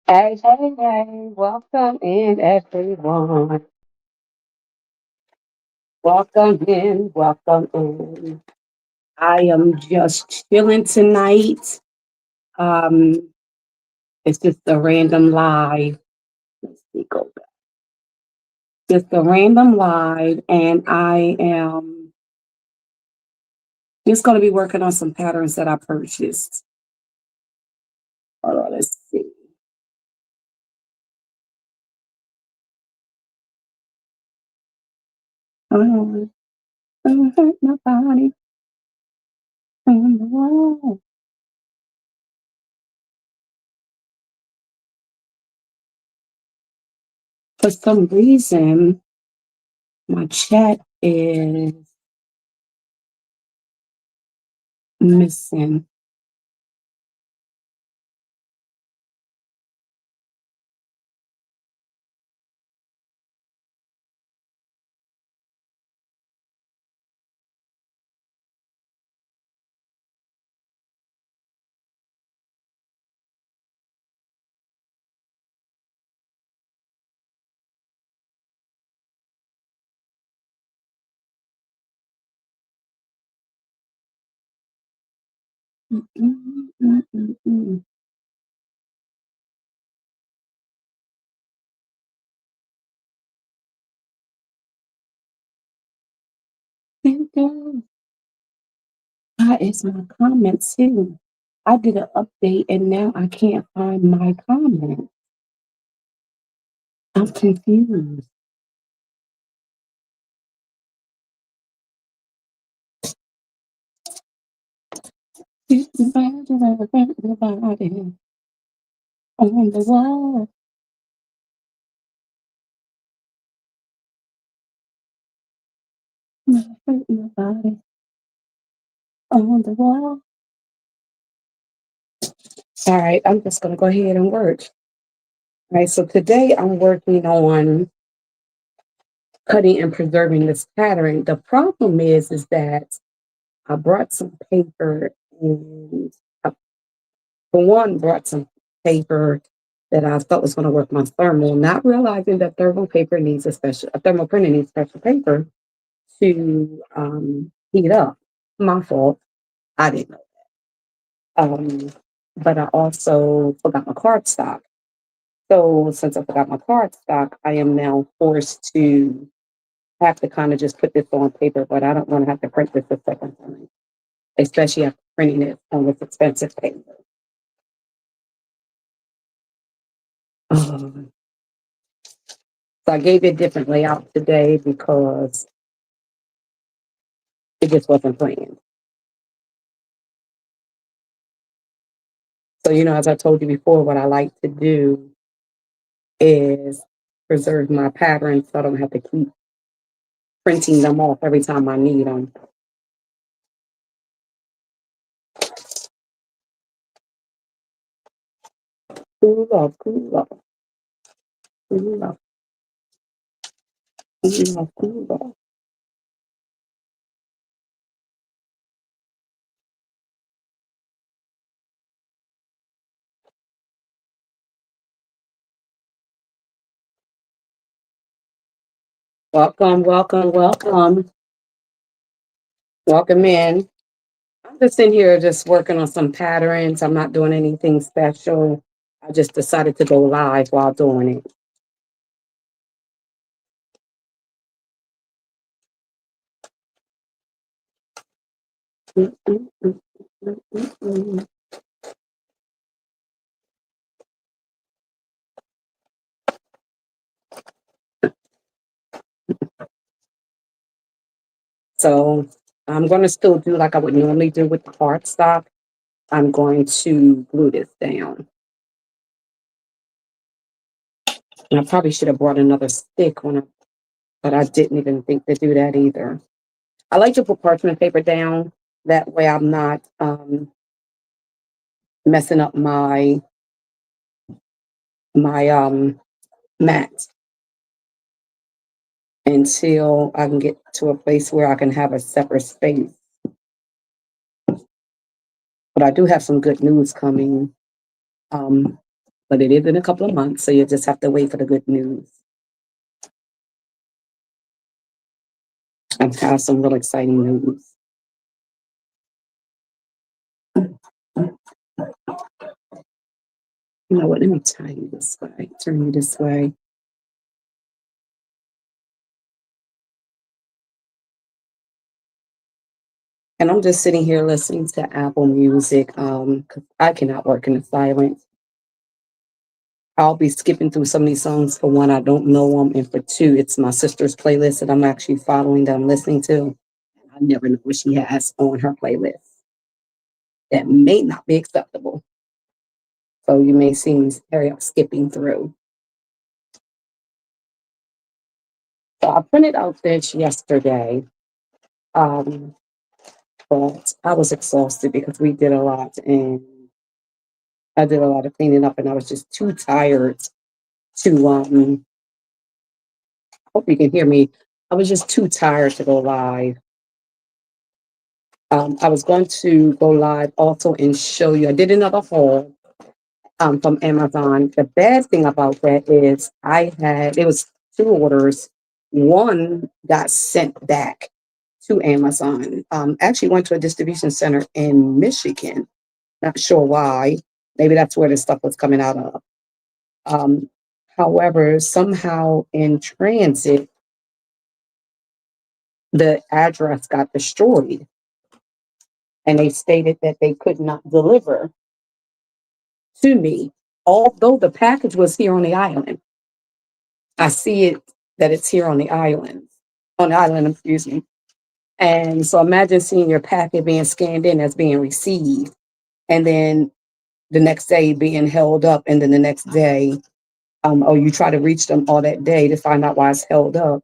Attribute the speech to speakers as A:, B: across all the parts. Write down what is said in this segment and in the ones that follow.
A: Hey, hey, hey, welcome in, everyone. Welcome in, welcome in. I am just chilling tonight. Um, it's just a random live. Let's see, go back. Just a random live, and I am just going to be working on some patterns that I purchased. Hold on, let's see. Oh, don't hurt nobody on the wall. For some reason, my chat is missing. Mm, mm, mm, mm, mm. Thank you. That is my comment too. I did an update and now I can't find my comment. I'm confused. Everybody on the wall. Everybody on the wall. All right, I'm just gonna go ahead and work. All right, so today I'm working on cutting and preserving this pattern. The problem is that I brought some paper and I, for one, brought some paper that I thought was going to work my thermal, not realizing that thermal paper needs a thermal printer needs special paper to heat up. My fault. I didn't know. But I also forgot my cardstock. So since I forgot my cardstock, I am now forced to have to kind of just put this on paper, but I don't want to have to print this a second time, especially after printing it on this expensive paper. Um, so I gave it different layout today because it just wasn't planned. So, as I told you before, what I like to do is preserve my patterns so I don't have to keep printing them off every time I need them. Cool off, cool off, cool off, cool off, cool off. Welcome, welcome, welcome. Welcome in. I'm just in here just working on some patterns. I'm not doing anything special. I just decided to go live while doing it. Mm, mm, mm, mm, mm, mm. So I'm going to still do like I would normally do with the cardstock. I'm going to glue this down. And I probably should have brought another stick but I didn't even think to do that either. I like to put parchment paper down. That way I'm not messing up my mat until I can get to a place where I can have a separate space. But I do have some good news coming. Um, but it is in a couple of months, so you just have to wait for the good news. I have some real exciting news. You know what? Let me tie you this way. Turn you this way. And I'm just sitting here listening to Apple Music. 'Cause I cannot work in the silence. I'll be skipping through some of these songs. For one, I don't know them, and for two, it's my sister's playlist that I'm actually following that I'm listening to. I never know what she has on her playlist. That may not be acceptable. So you may see me skipping through. So I printed out this yesterday, um, but I was exhausted because we did a lot and I did a lot of cleaning up and I was just too tired to hope you can hear me. I was just too tired to go live. I was going to go live also and show you. I did another haul from Amazon. The bad thing about that is it was two orders. One got sent back to Amazon. Actually went to a distribution center in Michigan. Not sure why. Maybe that's where the stuff was coming out of. Um, However, somehow in transit, the address got destroyed and they stated that they could not deliver to me, although the package was here on the island. I see it that it's here on the island, excuse me. And so imagine seeing your packet being scanned in as being received, and then the next day being held up, and then the next day, or you try to reach them all that day to find out why it's held up,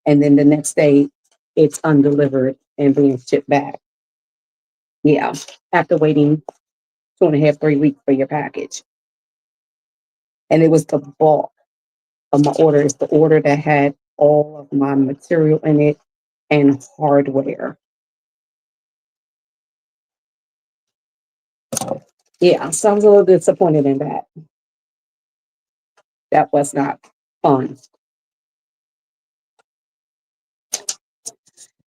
A: and then the next day it's undelivered and being shipped back. Yeah, after waiting 2.5, 3 weeks for your package. And it was the bulk of my order. It's the order that had all of my material in it and hardware. Yeah, so I was a little disappointed in that. That was not fun.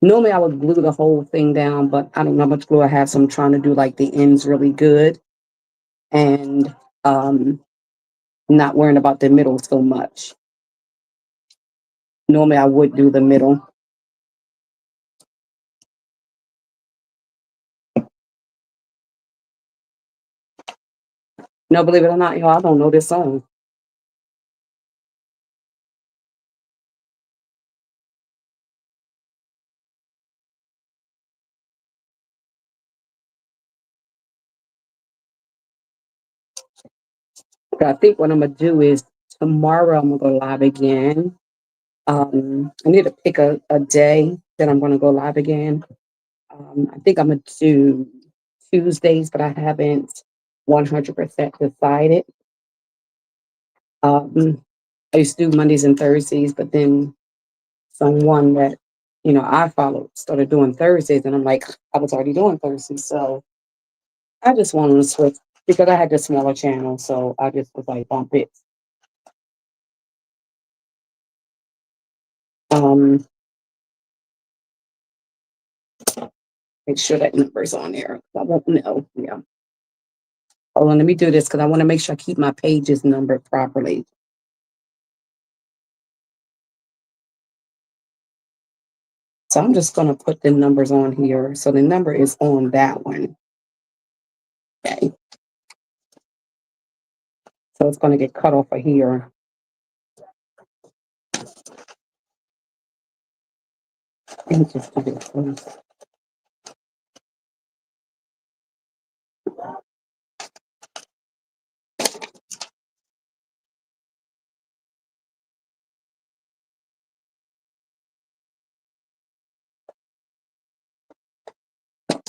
A: Normally I would glue the whole thing down, but I don't know how much glue I have, so I'm trying to do like the ends really good and not worrying about the middle so much. Normally I would do the middle. No, believe it or not, I don't know this song. But I think what I'm gonna do is tomorrow I'm gonna go live again. I need to pick a day that I'm gonna go live again. I think I'm gonna do Tuesdays, but I haven't 100% decided. I used to do Mondays and Thursdays, but then someone that I followed started doing Thursdays, and I'm like, I was already doing Thursdays, so I just wanted to switch because I had the smaller channel, so I just was like, bump it. Um, Make sure that number's on there. I won't know. Yeah. Hold on, let me do this because I want to make sure I keep my pages numbered properly. So I'm just going to put the numbers on here. So the number is on that one. Okay. So it's going to get cut off of here. And just do this one.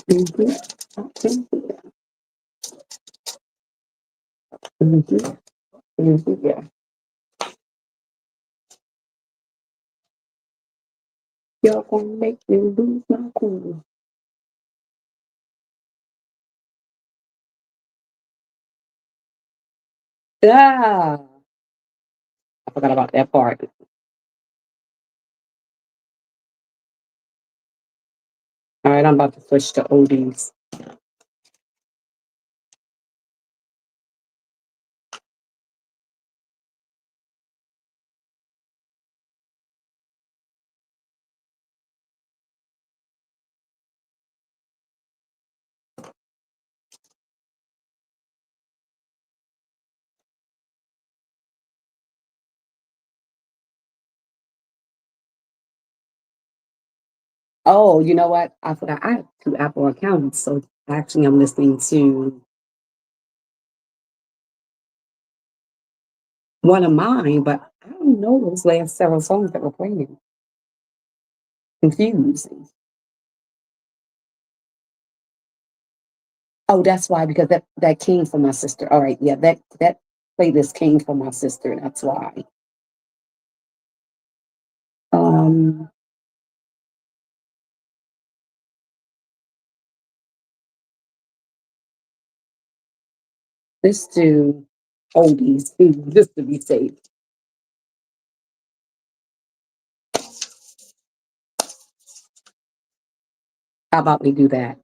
A: Mhm. Mhm. Mhm. Yeah. Y'all gonna make me lose my cool. Ah, I forgot about that part. All right, I'm about to switch to oldies. Oh, you know what? I forgot. I have two Apple accounts, so actually, I'm listening to one of mine, but I don't know those last several songs that were playing. Confusing. Oh, that's why, because that came from my sister. All right, yeah, that playlist came from my sister. That's why. Um, let's do oldies just to be safe. How about we do that?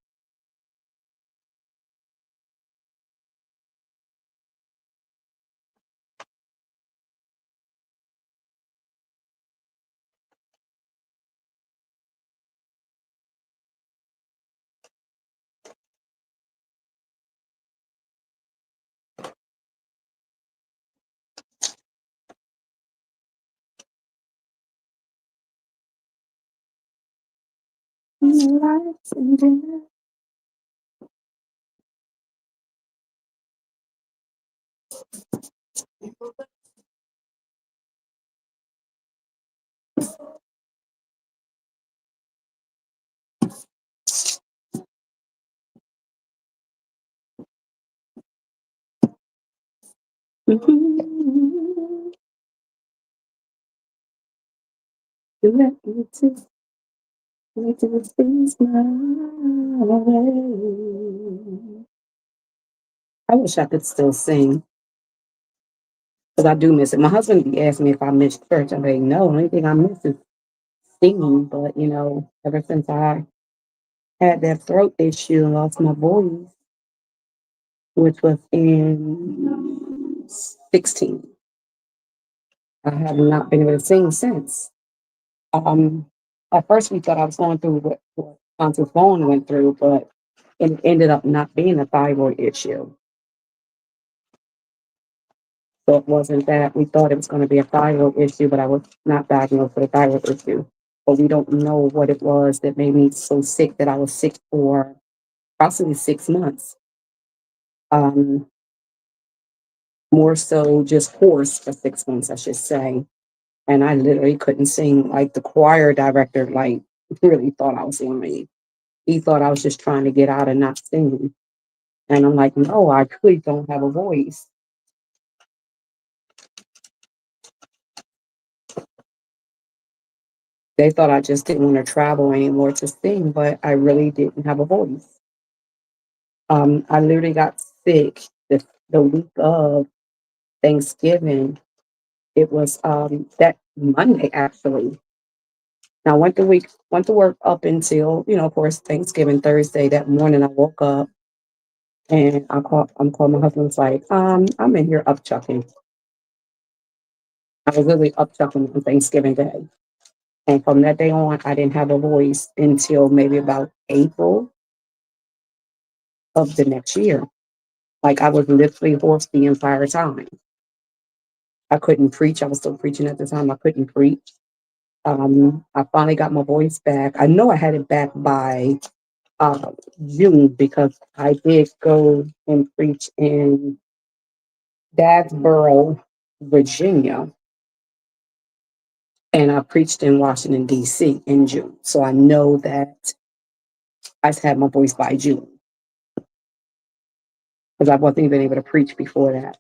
A: Lights and dinner. You let me to things my way. I wish I could still sing because I do miss it. My husband be asking me if I miss church. I'm like, no, the only thing I miss is singing. But ever since I had that throat issue and lost my voice, which was in 16, I have not been able to sing since. Um, at first we thought I was going through what Auntie's phone went through, but it ended up not being a thyroid issue. So it wasn't that. We thought it was going to be a thyroid issue, but I was not diagnosed with a thyroid issue. But we don't know what it was that made me so sick that I was sick for approximately 6 months. Um, More so just hoarse for 6 months, I should say. And I literally couldn't sing. Like the choir director, like really thought I was lying. He thought I was just trying to get out and not singing. And I'm like, no, I really don't have a voice. They thought I just didn't want to travel anymore to sing, but I really didn't have a voice. I literally got sick the week of Thanksgiving. It was that Monday actually. Now went to work up until, of course, Thanksgiving Thursday. That morning I woke up and I'm calling my husband, was like, I'm in here upchucking. I was literally upchucking on Thanksgiving Day. And from that day on, I didn't have a voice until maybe about April of the next year. Like I was literally hoarse the entire time. I couldn't preach. I was still preaching at the time. I couldn't preach. I finally got my voice back. I know I had it back by uh, June because I did go and preach in Dagsboro, Virginia, and I preached in Washington, D.C. in June. So I know that I had my voice by June because I wasn't even able to preach before that.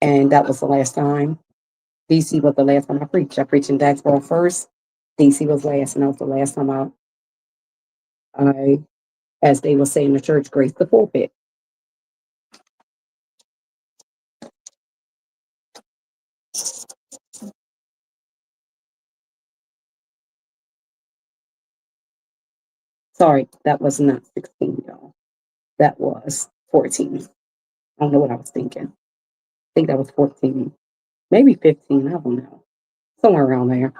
A: And that was the last time. DC was the last time I preached. I preached in Dagsboro first. DC was last, and that was the last time I I, as they will say in the church, grace the pulpit. Sorry, that was not 16, y'all. That was 14. I don't know what I was thinking. I think that was 14, maybe 15. I don't know. Somewhere around there.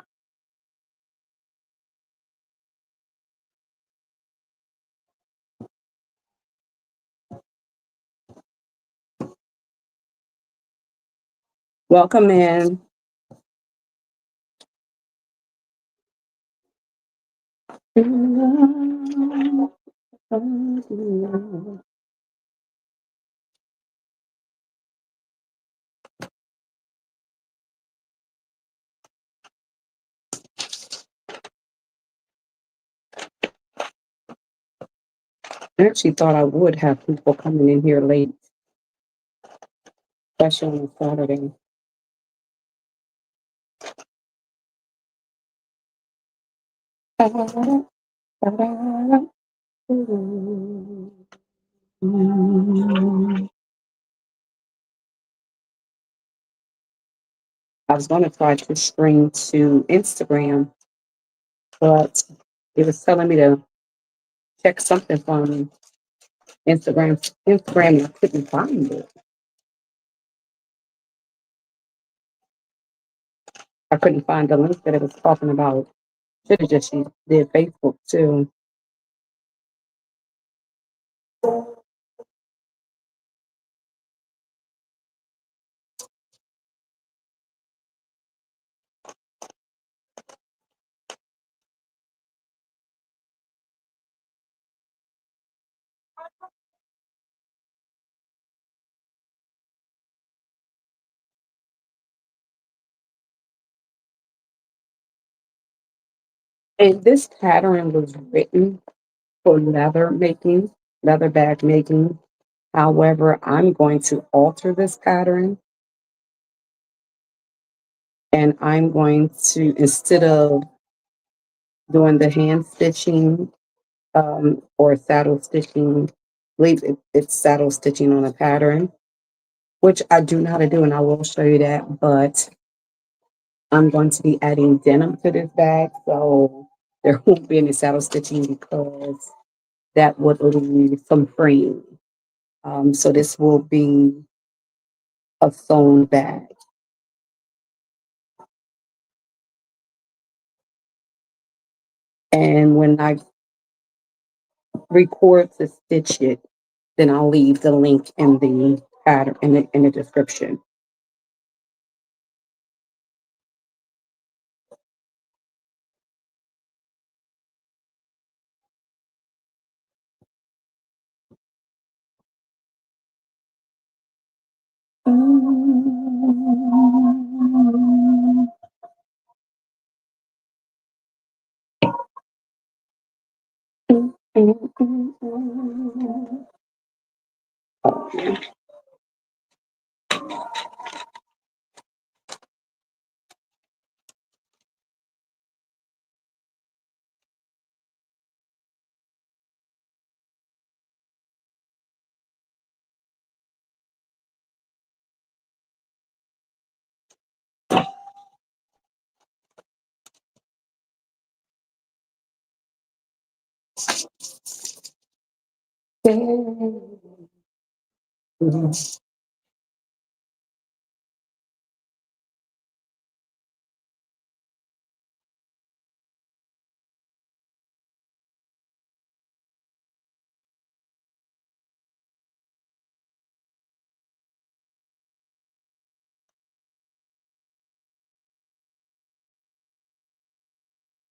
A: Welcome in. I actually thought I would have people coming in here late, especially on a Saturday. I was going to try to stream to Instagram, but it was telling me to check something from Instagram, and I couldn't find it. I couldn't find the link that it was talking about. Should have just did Facebook too. And this pattern was written for leather bag making. However, I'm going to alter this pattern and I'm going to, instead of doing the hand stitching or saddle stitching, I believe it's saddle stitching on a pattern, which I do know how to do, and I will show you that. But I'm going to be adding denim to this bag, so there won't be any saddle stitching because that would leave some fraying. So this will be a sewn bag. And when I record to stitch it, then I'll leave the link in the pattern in the description.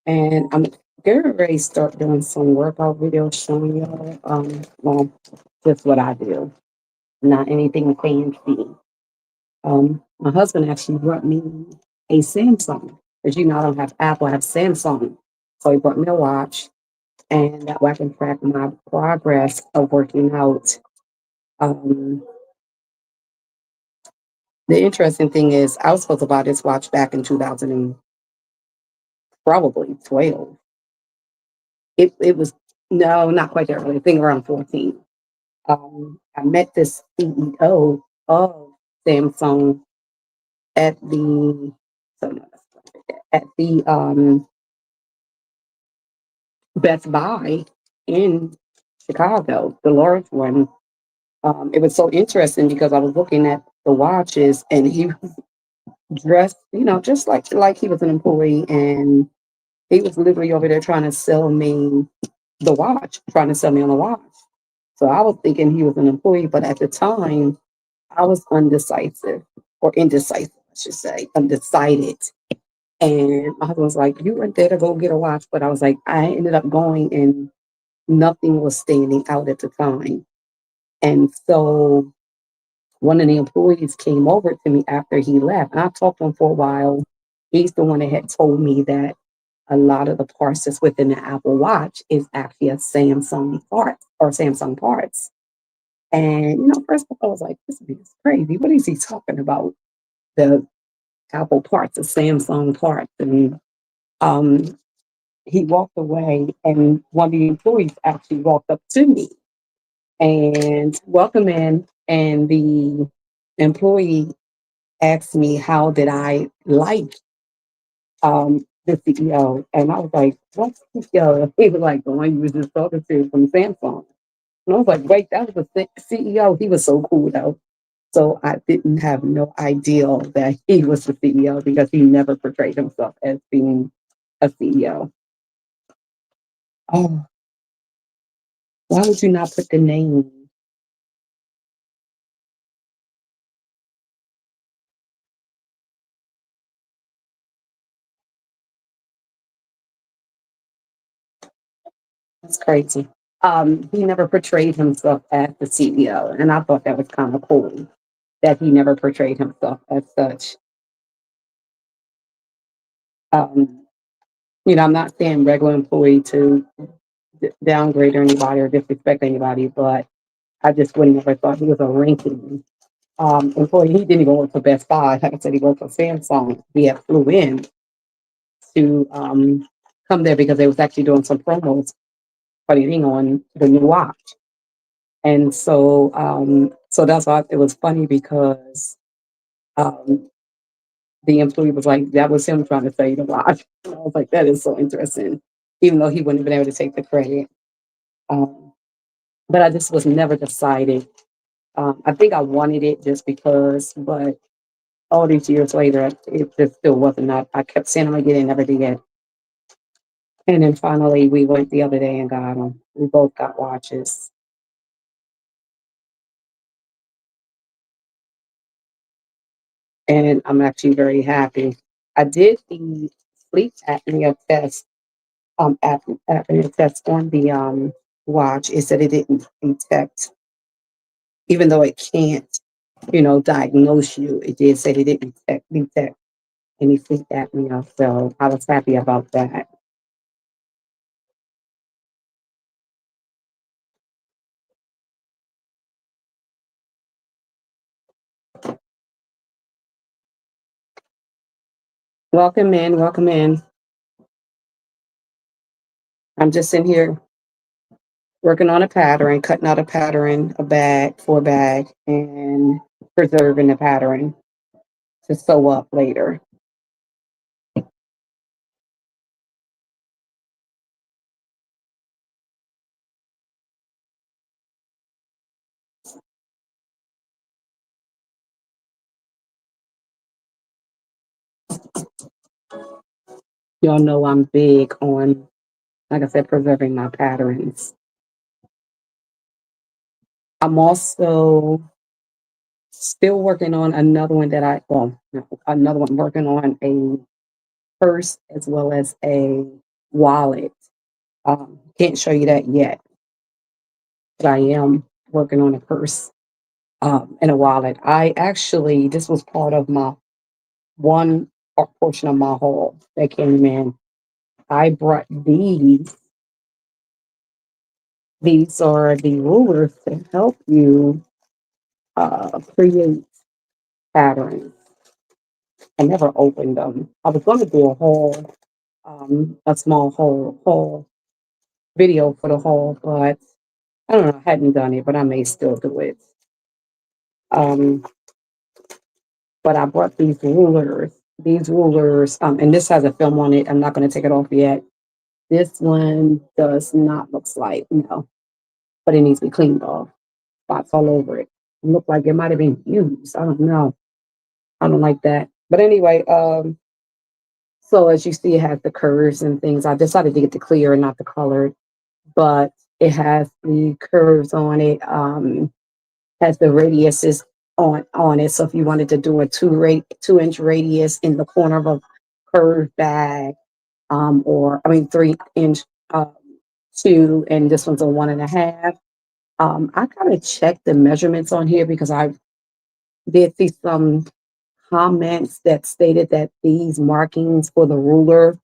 A: And I'm getting ready to start doing some workout videos showing y'all, well, just what I do, not anything fancy. My husband actually brought me a Samsung, because I don't have Apple, I have Samsung. So he brought me a watch, and that way I can track my progress of working out. Um, the interesting thing is, I was supposed to buy this watch back in 2000 and probably 12. It was No, not quite that early. I think around 14. I met this CEO of Samsung at the so no, at the Best Buy in Chicago, the large one. It was so interesting because I was looking at the watches and he was dressed, just like he was an employee, and he was literally over there trying to sell me the watch, trying to sell me on the watch. So I was thinking he was an employee, but at the time I was undecisive or indecisive, I should say, undecided. And my husband was like, "You went there to go get a watch," but I was like, I ended up going and nothing was standing out at the time. And so one of the employees came over to me after he left, and I talked to him for a while. He's the one that had told me that a lot of the parts that's within the Apple Watch is actually a Samsung part or Samsung parts. And first I was like, this is crazy. What is he talking about? The Apple parts, the Samsung parts. And um, he walked away, and one of the employees actually walked up to me and welcome in. And the employee asked me how did I like the CEO, and I was like, "What's CEO?" He was like, "The one you was just talking to from Samsung." And I was like, "Wait, that was the CEO." He was so cool though. So I didn't have no idea that he was the CEO because he never portrayed himself as being a CEO. Oh, why would you not put the name? That's crazy. He never portrayed himself as the CEO, and I thought that was kind of cool that he never portrayed himself as such. Um, I'm not saying regular employee to downgrade anybody or disrespect anybody, but I just would never thought he was a ranking employee. He didn't even work for Best Buy. Like I said, he worked for Samsung. He had flew in to come there because they was actually doing some promos for the thing on the new watch. And so that's why it was funny because um, the employee was like, that was him trying to sell you the watch. And I was like, that is so interesting, even though he wouldn't have been able to take the credit. Um, but I just was never decided. I think I wanted it just because, but all these years later, it just still wasn't. I kept saying I'm gonna get it, never did. And then finally, we went the other day and got them. We both got watches, and I'm actually very happy. I did the sleep apnea test, apnea test on the watch. It said it didn't detect, even though it can't, diagnose you. It did say it didn't detect any sleep apnea, so I was happy about that. Welcome in, welcome in. I'm just in here working on a pattern, cutting out a pattern, a bag for a bag, and preserving the pattern to sew up later. Y'all know I'm big on, like I said, preserving my patterns. I'm also still working on another one no, another one working on a purse as well as a wallet. Can't show you that yet, but I am working on a purse and a wallet. This was part of my one portion of my haul that came in. I brought these. These are the rulers to help you create patterns. I never opened them. I was going to do a small haul, video for the haul, but I don't know, I hadn't done it, but I may still do it. Um, but I brought these rulers. These rulers, and this has a film on it. I'm not going to take it off yet. This one does not look like, no, but it needs to be cleaned off. Spots all over it. Look like it might have been used. I don't know. I don't like that. But anyway, so as you see, it has the curves and things. I decided to get the clear and not the colored, but it has the curves on it. Has the radiuses on it. So if you wanted to do a 2-inch radius in the corner of a curved bag, or I mean 3-inch, two, and this one's a 1.5. I kind of checked the measurements on here because I did see some comments that stated that these markings for the ruler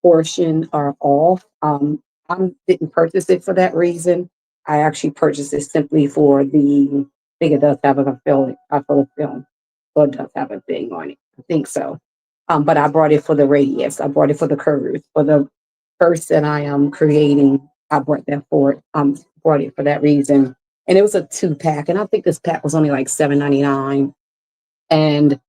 A: portion are off. I didn't purchase it for that reason. I actually purchased it simply for the. I think it does have a full film, so it does have a thing on it. I think so. But I brought it for the radius. I brought it for the curves. For the purse that I am creating, I brought that for it. Brought it for that reason. And it was a 2-pack, and I think this pack was only like $7.99. And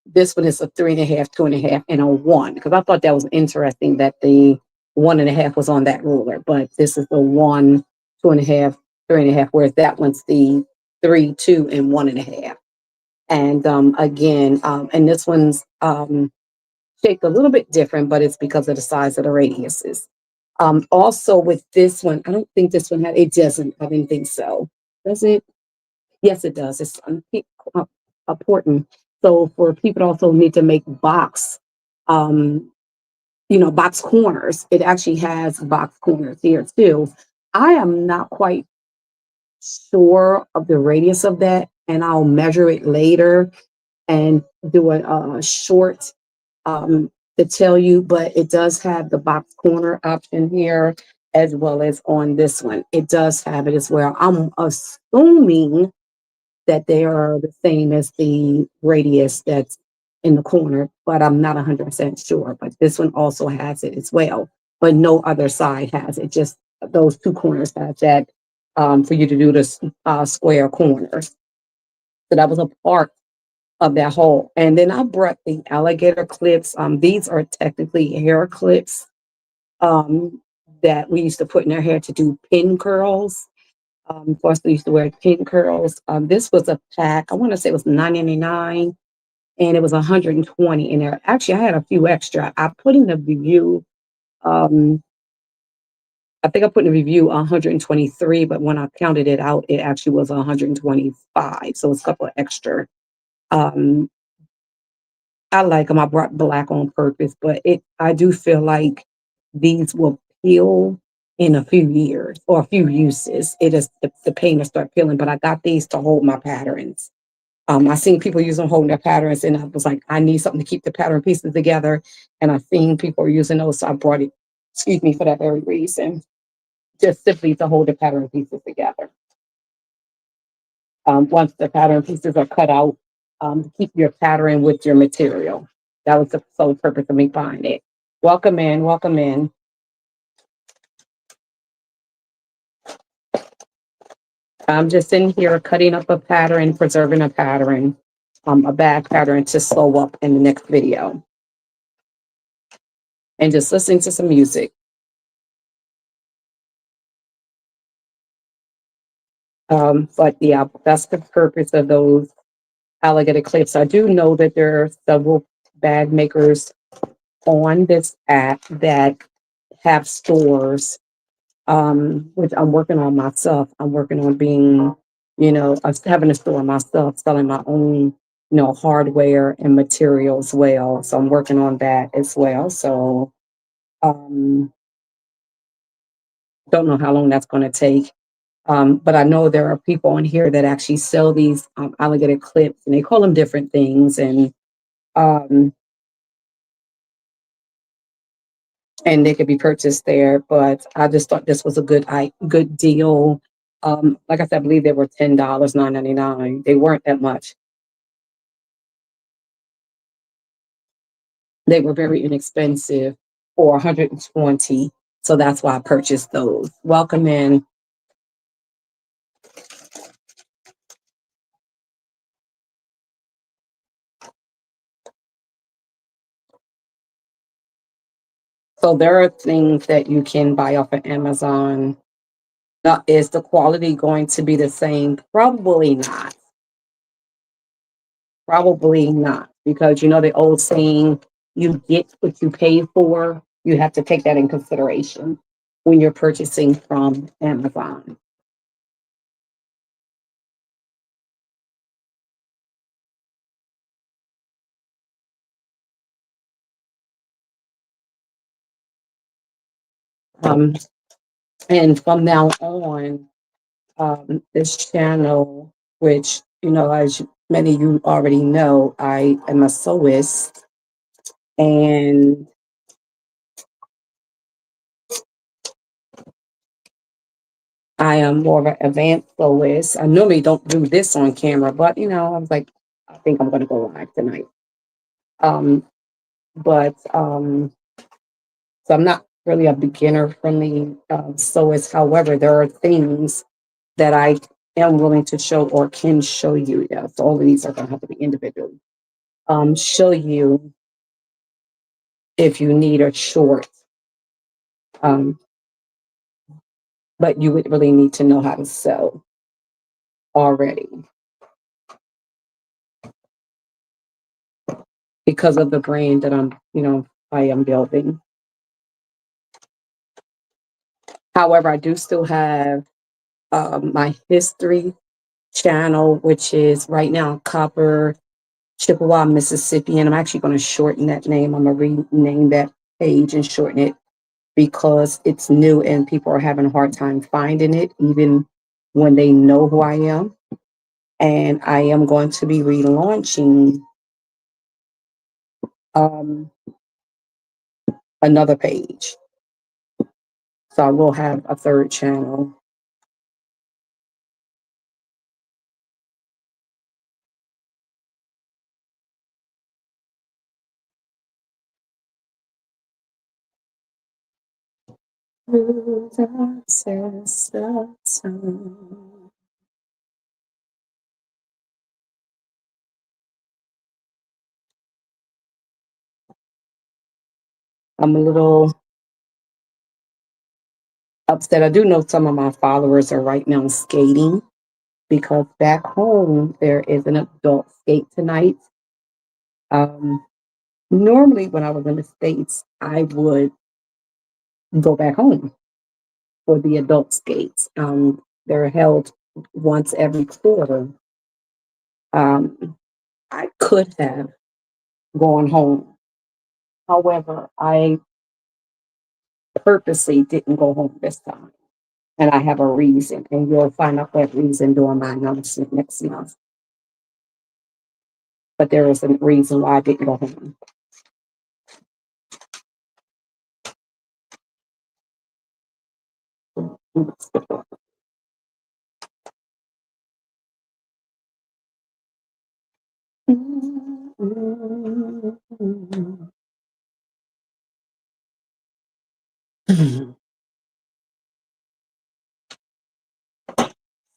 A: this one is a 3.5, 2.5, and a 1. Because I thought that was interesting that the 1.5 was on that ruler, but this is the 1, 2.5, 3.5, whereas that one's the 3, 2, and 1.5. And again, and this one's shaped a little bit different, but it's because of the size of the radiuses. Also with this one, I don't think this one it doesn't. I didn't think so. Does it? Yes, it does. It's important. So for people to also need to make um, box corners, it actually has box corners here too. I am not quite sure of the radius of that, and I'll measure it later and do a short to tell you, but it does have the box corner option here as well as on this one. It does have it as well. I'm assuming that they are the same as the radius that's in the corner, but I'm not 100% sure. But this one also has it as well, but no other side has it. Just those two corners have that for you to do the square corners. So that was a part of that whole. And then I brought the alligator clips. These are technically hair clips that we used to put in our hair to do pin curls. For us, we used to wear pin curls. This was a pack. I want to say it was $9.99, and it was 120 in there. Actually, I had a few extra. I put in the review. Um, I think I put in the review 123, but when I counted it out, it actually was 125. So it's a couple of extra. Um, I like them. I brought black on purpose, but I do feel like these will peel in a few years or a few uses. It is the paint will start peeling, but I got these to hold my patterns. I seen people use them holding their patterns, and I was like, I need something to keep the pattern pieces together. And I seen people using those, so I brought it, excuse me, for that very reason, just simply to hold the pattern pieces together. Once the pattern pieces are cut out, to keep your pattern with your material. That was the sole purpose of me buying it. Welcome in, welcome in. I'm just in here cutting up a pattern, preserving a bag pattern to sew up in the next video, and just listening to some music. But yeah, that's the purpose of those alligator clips. I do know that there are several bag makers on this app that have stores, which I'm working on myself. I'm working on being, having a store myself, selling my own, hardware and material as well. So I'm working on that as well. So um, don't know how long that's going to take. But I know there are people on here that actually sell these alligator clips, and they call them different things, um, and they could be purchased there. But I just thought this was a good deal. Like I said, I believe they were $10, $9.99. They weren't that much. They were very inexpensive for 120. So that's why I purchased those. Welcome in. So there are things that you can buy off of Amazon. Now, is the quality going to be the same? Probably not. Probably not. Because you know the old saying, you get what you pay for. You have to take that in consideration when you're purchasing from Amazon. Um, and from now on, this channel, which, you know, as many of you already know, I am a sewist, and I am more of an advanced sewist. I normally don't do this on camera, but you know, I was like, I think I'm going to go live tonight. Um, but so I'm not really a beginner friendly sewist. However, there are things that I am willing to show or can show you. Yeah, so all of these are going to have to be individual. Show you if you need a short, um, but you would really need to know how to sew already because of the brand that I am building. However, I do still have my history channel, which is right now Copper Chippewa, Mississippi, and I'm actually going to shorten that name. I'm going to rename that page and shorten it because it's new and people are having a hard time finding it, even when they know who I am. And I am going to be relaunching um, another page. So I will have a third channel. I'm a little upset. I do know some of my followers are right now skating because back home there is an adult skate tonight. Um, Normally, when I was in the States, I would go back home for the adult skates. They're held once every quarter. Um, I could have gone home. However, I purposely didn't go home this time. And I have a reason, and you'll find out that reason during my announcement next month. But there is a reason why I didn't go home.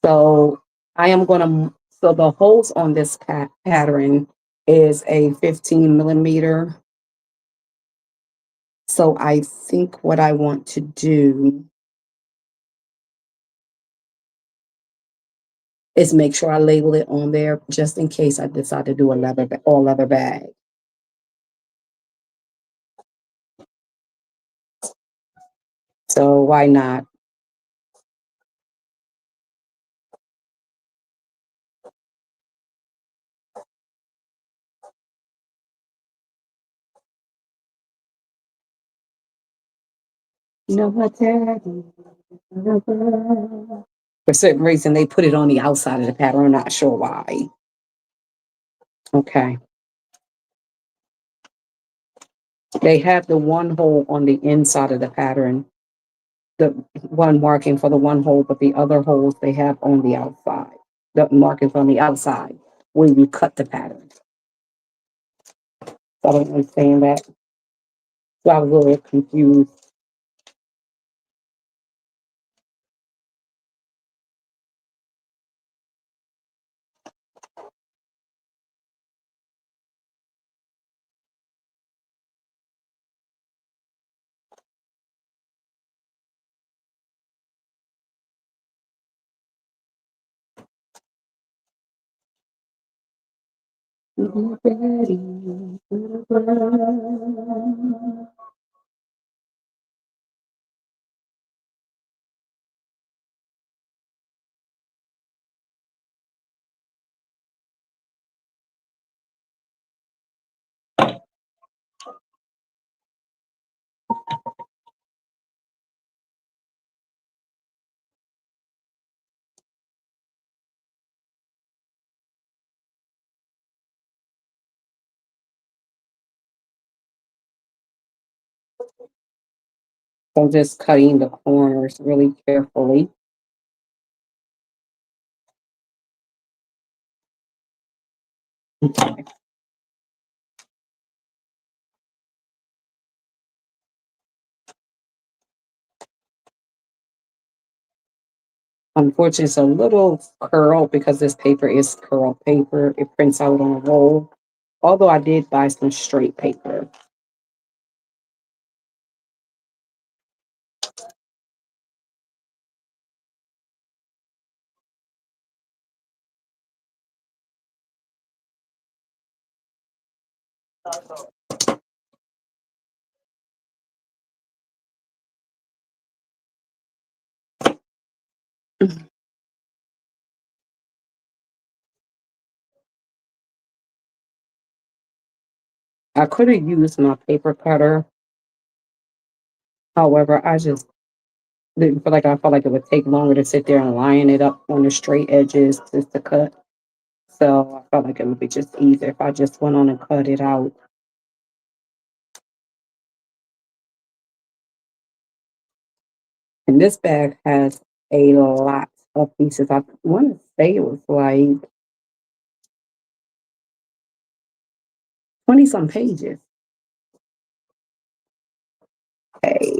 A: So I am going to, so the holes on this pattern is a 15 millimeter. So I think what I want to do is make sure I label it on there just in case I decide to do a all leather bag. So why not? No, daddy. For certain reason, they put it on the outside of the pattern. I'm not sure why. Okay. They have the one hole on the inside of the pattern, the one marking for the one hole, but the other holes they have on the outside. The markings on the outside when you cut the pattern. So I don't understand that. So I was a little confused. Ready for the ground. So just cutting the corners really carefully. Unfortunately, it's a little curl because this paper is curl paper. It prints out on a roll. Although I did buy some straight paper. I could have used my paper cutter. However, I just didn't feel like I felt like it would take longer to sit there and line it up on the straight edges just to cut. So I felt like it would be just easier if I just went on and cut it out. And this bag has a lot of pieces. I want to say it was like 20 some pages. Hey.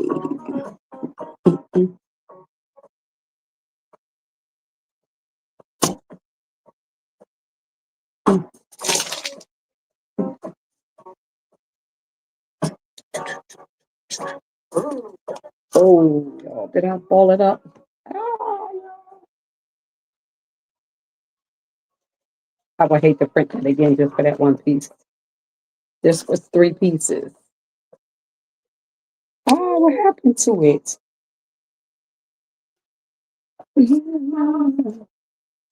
A: Oh, did I ball it up? Oh, I would hate to print it again just for that one piece. This was three pieces. Oh, what happened to it?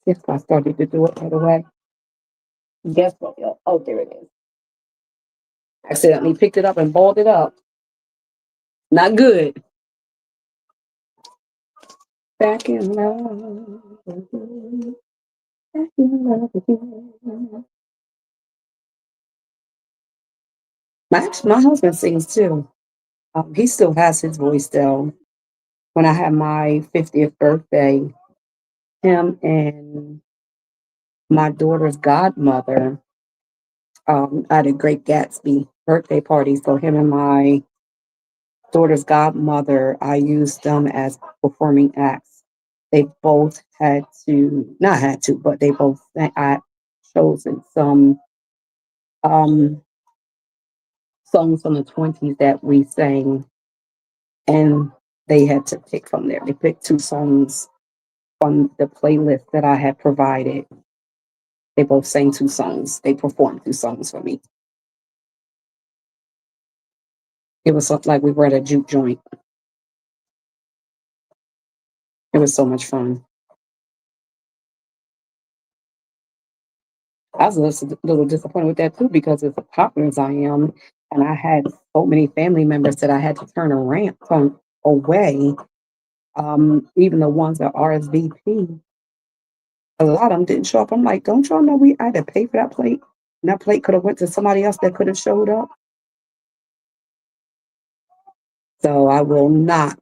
A: Yes, I started to do it right away. Guess what, y'all? Oh, there it is. Accidentally picked it up and balled it up. Not good. Back in love. Back in love again. My husband sings too. He still has his voice though. When I had my 50th birthday, him and my daughter's godmother at a Great Gatsby birthday party. So him and my daughter's godmother, I used them as performing acts. They both had to, not had to, but they both I chosen some um, songs from the 20s that we sang, and they had to pick from there. They picked two songs from the playlist that I had provided. They both sang two songs. They performed two songs for me. It was something like we were at a juke joint. It was so much fun. I was a little disappointed with that too because as popular as I am, and I had so many family members that I had to turn around from away. Even the ones that RSVP, a lot of them didn't show up. I'm like, don't y'all know we had to pay for that plate? And that plate could have went to somebody else that could have showed up. So I will not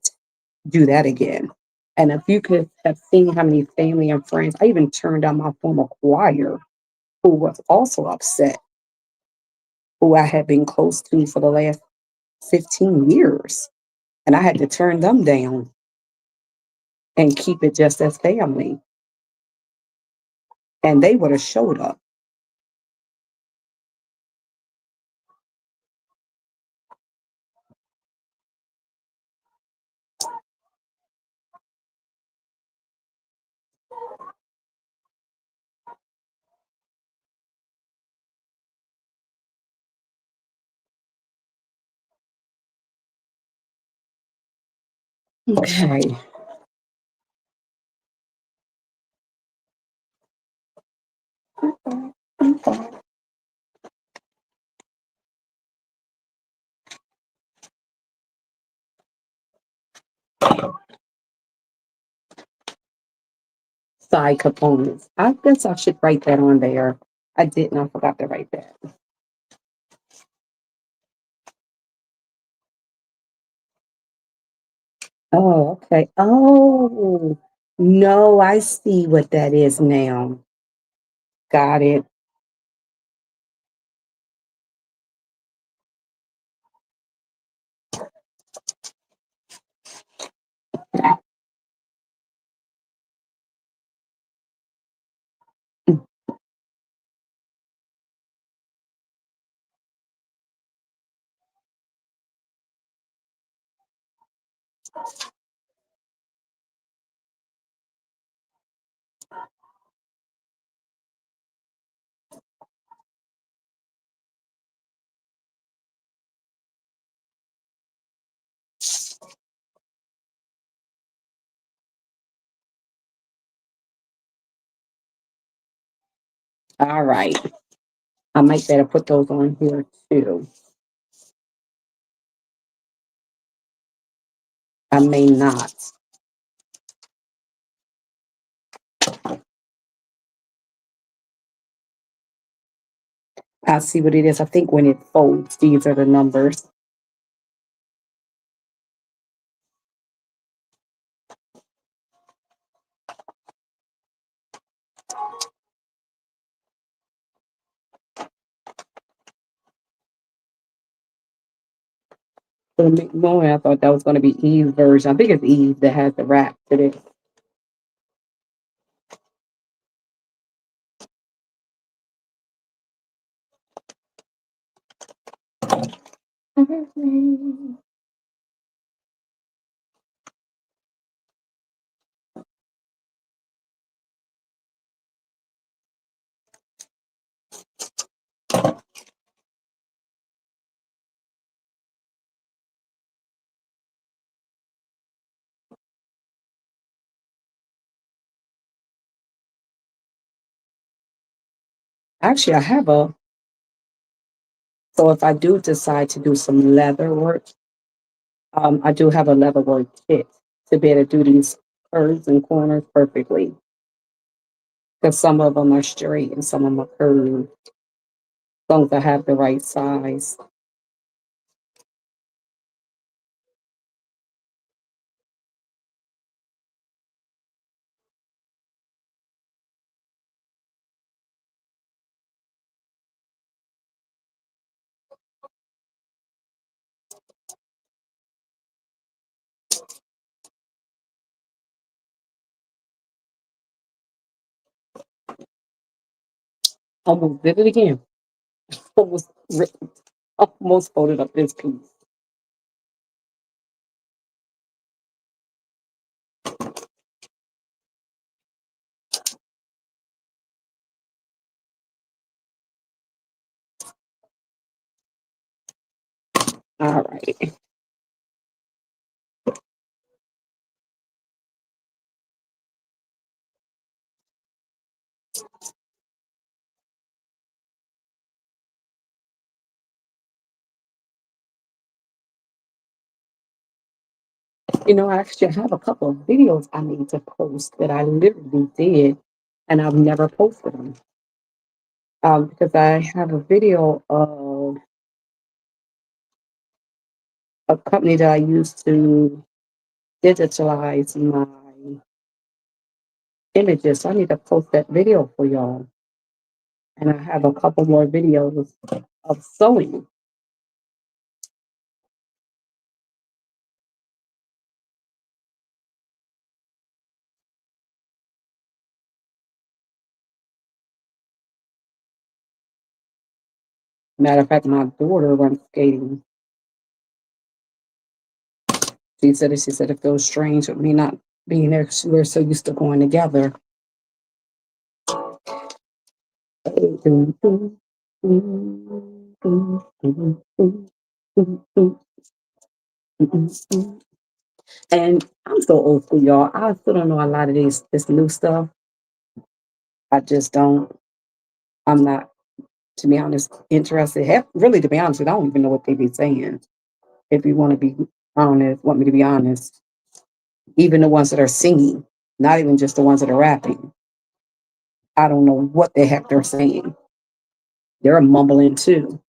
A: do that again. And if you could have seen how many family and friends, I even turned down my former choir, who was also upset, who I had been close to for the last 15 years. And I had to turn them down and keep it just as family. And they would have showed up. Okay. Side components. I guess I should write that on there. I didn't. I forgot to write that. Oh, okay. Oh, no, I see what that is now. Got it. All right. I might better put those on here too. I may not. I'll see what it is. I think when it folds, these are the numbers. For the moment, I thought that was going to be Eve's version. I think it's Eve that has the rap to this. Actually, I have a. So if I do decide to do some leather work, I do have a leather work kit to be able to do these curves and corners perfectly. Because some of them are straight and some of them are curved. As long as I have the right size. Almost did it again. Almost, almost folded up this piece. All right. I actually have a couple of videos I need to post that I literally did, and I've never posted them. Because I have a video of a company that I used to digitalize my images. So I need to post that video for y'all. And I have a couple more videos of sewing. Matter of fact, my daughter went skating. She said it feels strange with me not being there 'cause we're so used to going together. And I'm so old school, y'all. I still don't know a lot of this new stuff. I just don't. I'm not, to be honest, interested. Really, to be honest, I don't even know what they be saying. If you want to be honest, want me to be honest, even the ones that are singing, not even just the ones that are rapping. I don't know what the heck they're saying. They're mumbling too.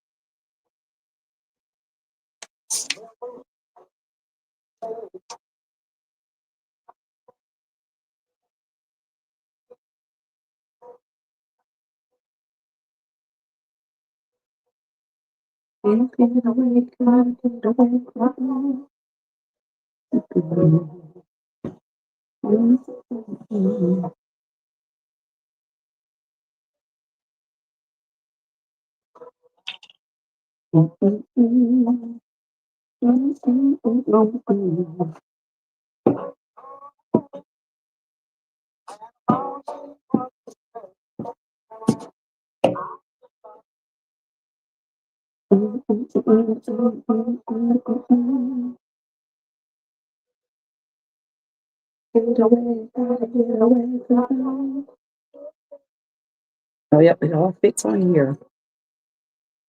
A: Oh, yep, it all fits on here.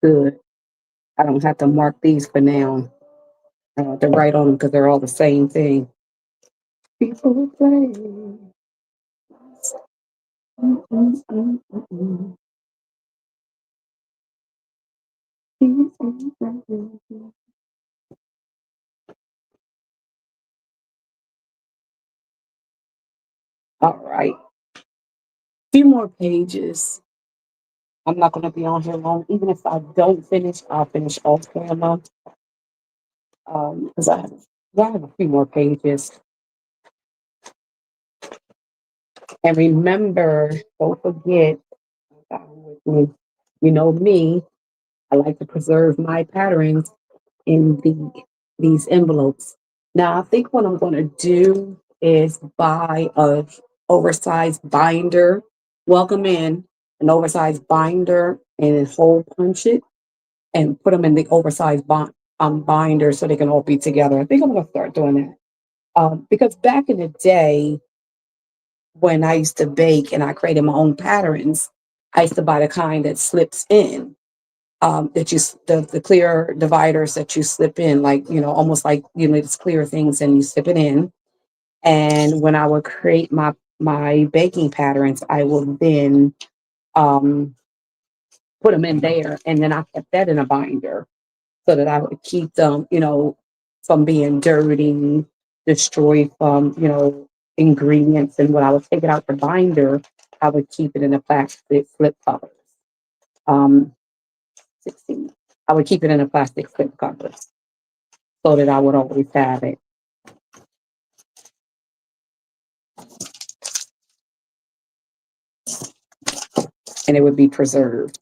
A: Good. I don't have to mark these for now. I don't have to write on them because they're all the same thing. People play. All right. Few more pages. I'm not going to be on here long. Even if I don't finish, I'll finish off camera. Because I have a few more pages. And remember, don't forget, with me, you know me, I like to preserve my patterns in these envelopes. Now, I think what I'm going to do is buy a oversized binder. Welcome in an oversized binder and hole punch it and put them in the oversized binder so they can all be together. I think I'm going to start doing that. Because back in the day, when I used to bake and I created my own patterns, I used to buy the kind that slips in. That you the clear dividers that you slip in, like almost like it's clear things and you slip it in. And when I would create my baking patterns, I would then um, put them in there, and then I kept that in a binder so that I would keep them, from being dirty, destroyed from, ingredients. And when I would take it out the binder, I would keep it in a plastic flip cover. Um, 16. I would keep it in a plastic flip cover so that I would always have it and it would be preserved.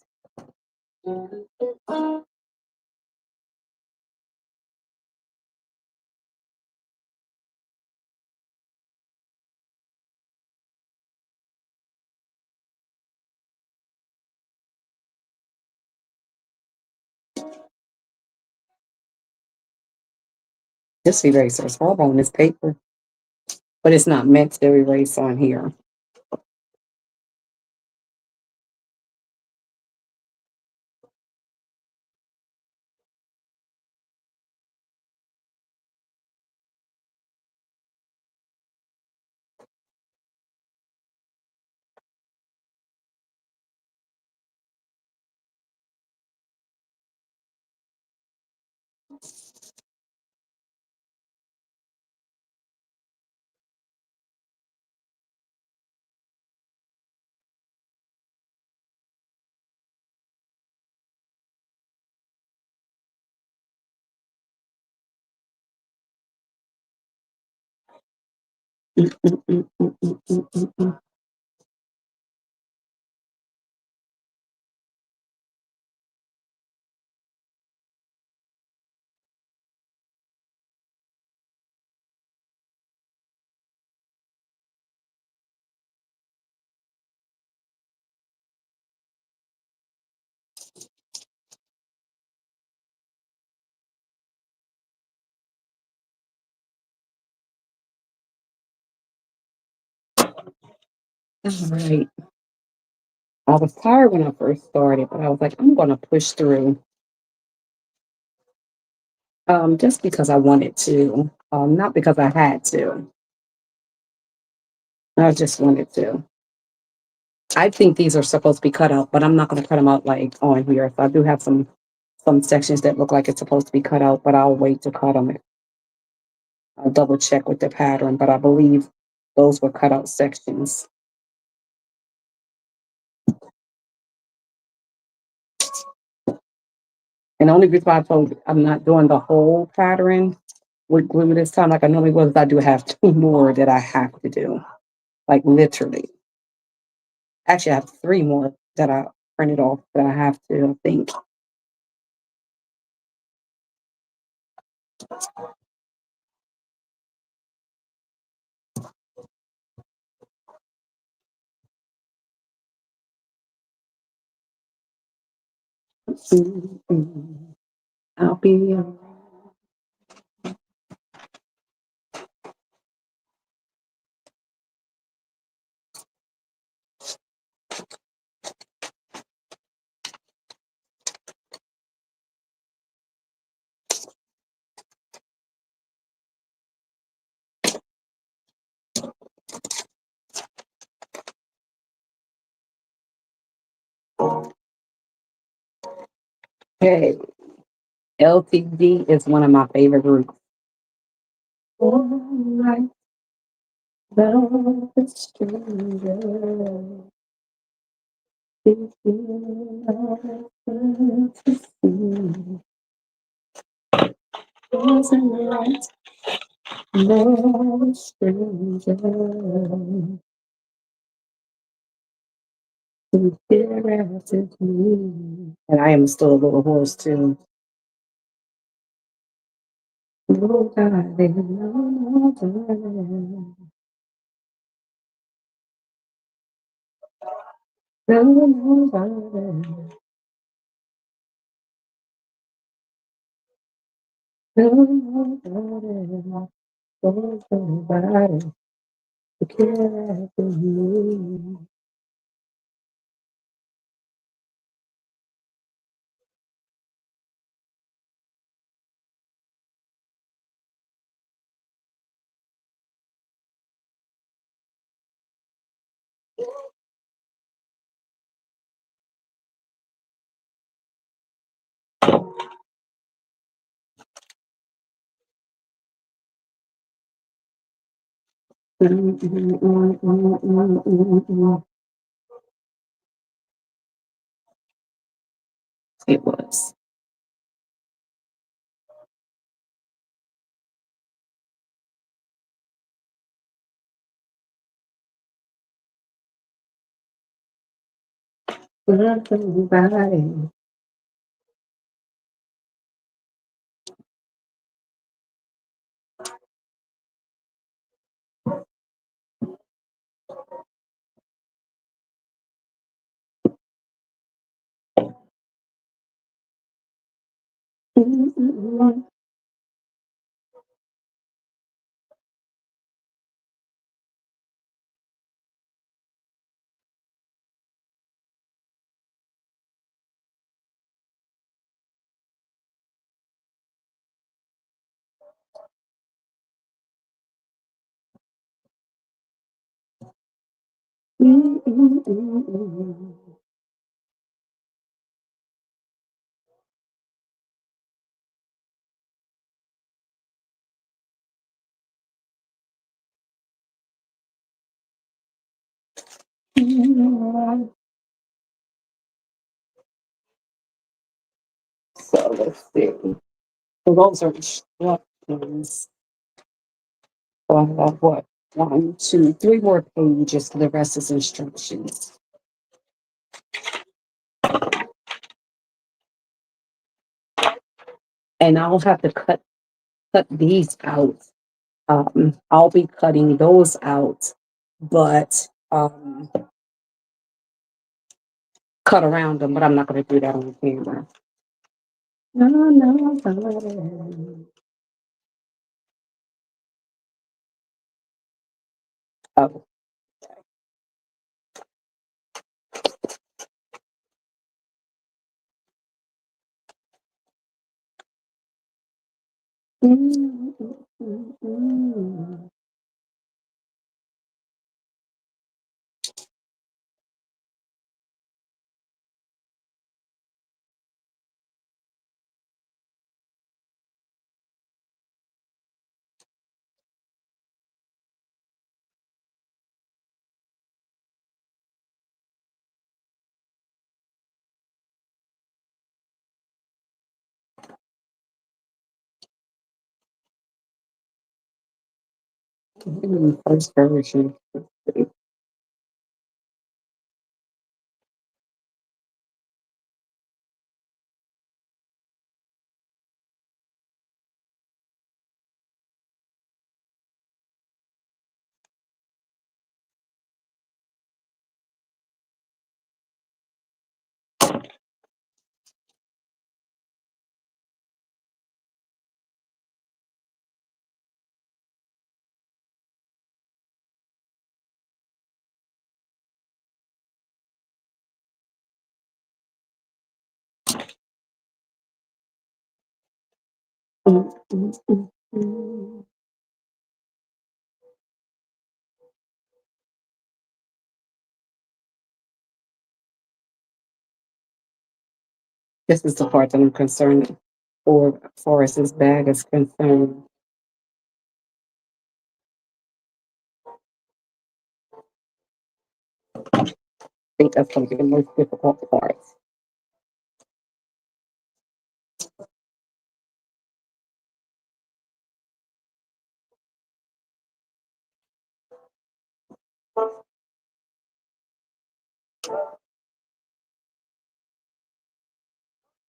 A: This eraser is horrible on this paper, but it's not meant to erase on here. All right. I was tired when I first started, but I was like, I'm gonna push through. Just because I wanted to. Not because I had to. I just wanted to. I think these are supposed to be cut out, but I'm not gonna cut them out like on here. So I do have some sections that look like it's supposed to be cut out, but I'll wait to cut them. I'll double check with the pattern, but I believe those were cut out sections. And the only reason why I told you I'm not doing the whole pattern with glue this time, like I normally was, I do have two more that I have to do, like literally. Actually, I have three more that I printed off that I have to, I think. I'll be okay. LTV is one of my favorite groups. Oh, I love the stranger. If you love to see, wasn't right, no stranger. To get after me. And I am still a little hoarse too. Nobody, nobody, nobody. There's nobody to care for me. It was. Nobody. So let's see. So those are instructions. So I have what? One, two, three more pages. The rest is instructions. And I'll have to cut these out. I'll be cutting those out, but cut around them. But I'm not going to do that on camera. No, no, no. Oh, Mm, mm, mm. First version. Mm, mm, mm, mm. This is the part that I'm concerned for, as far as this bag is concerned. I think that's going to be the most difficult part.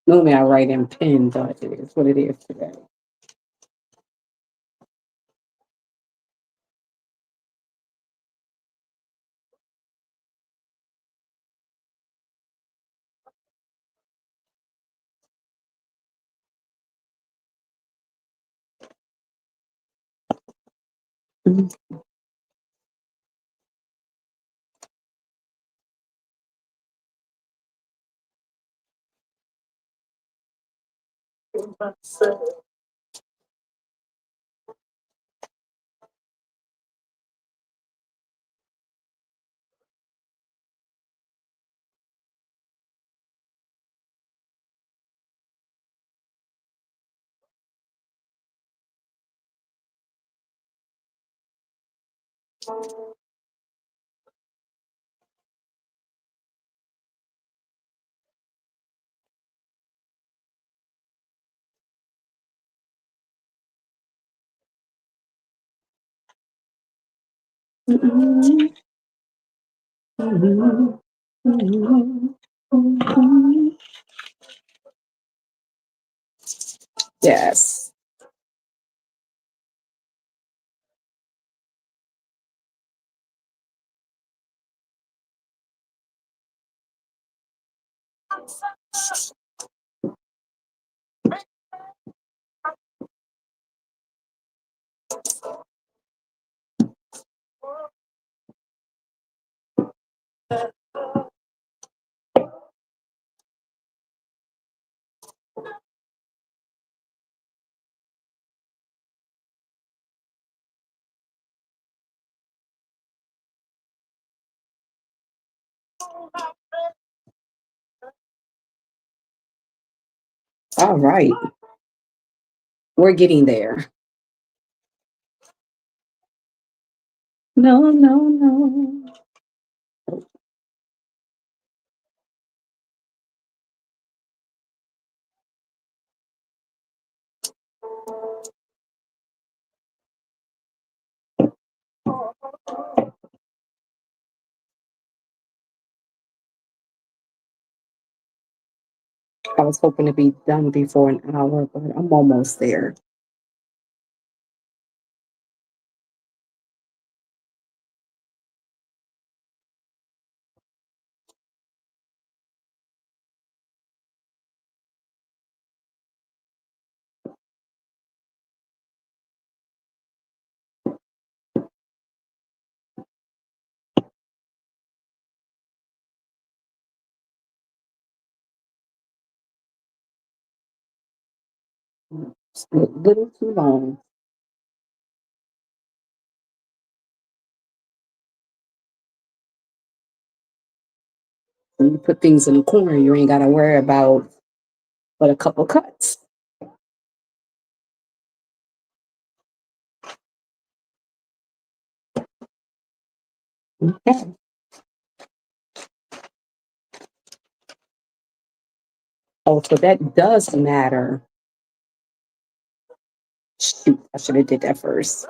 A: Normally I write in pen, but it is what it is today. Mhm. Mhm. Mhm. Mhm. Mhm. Yes. All right. We're getting there. No, no, no. I was hoping to be done before an hour, but I'm almost there. It's a little too long. When you put things in the corner, you ain't got to worry about but a couple cuts. Okay. Oh, so that does matter. Shoot, I should have did that first.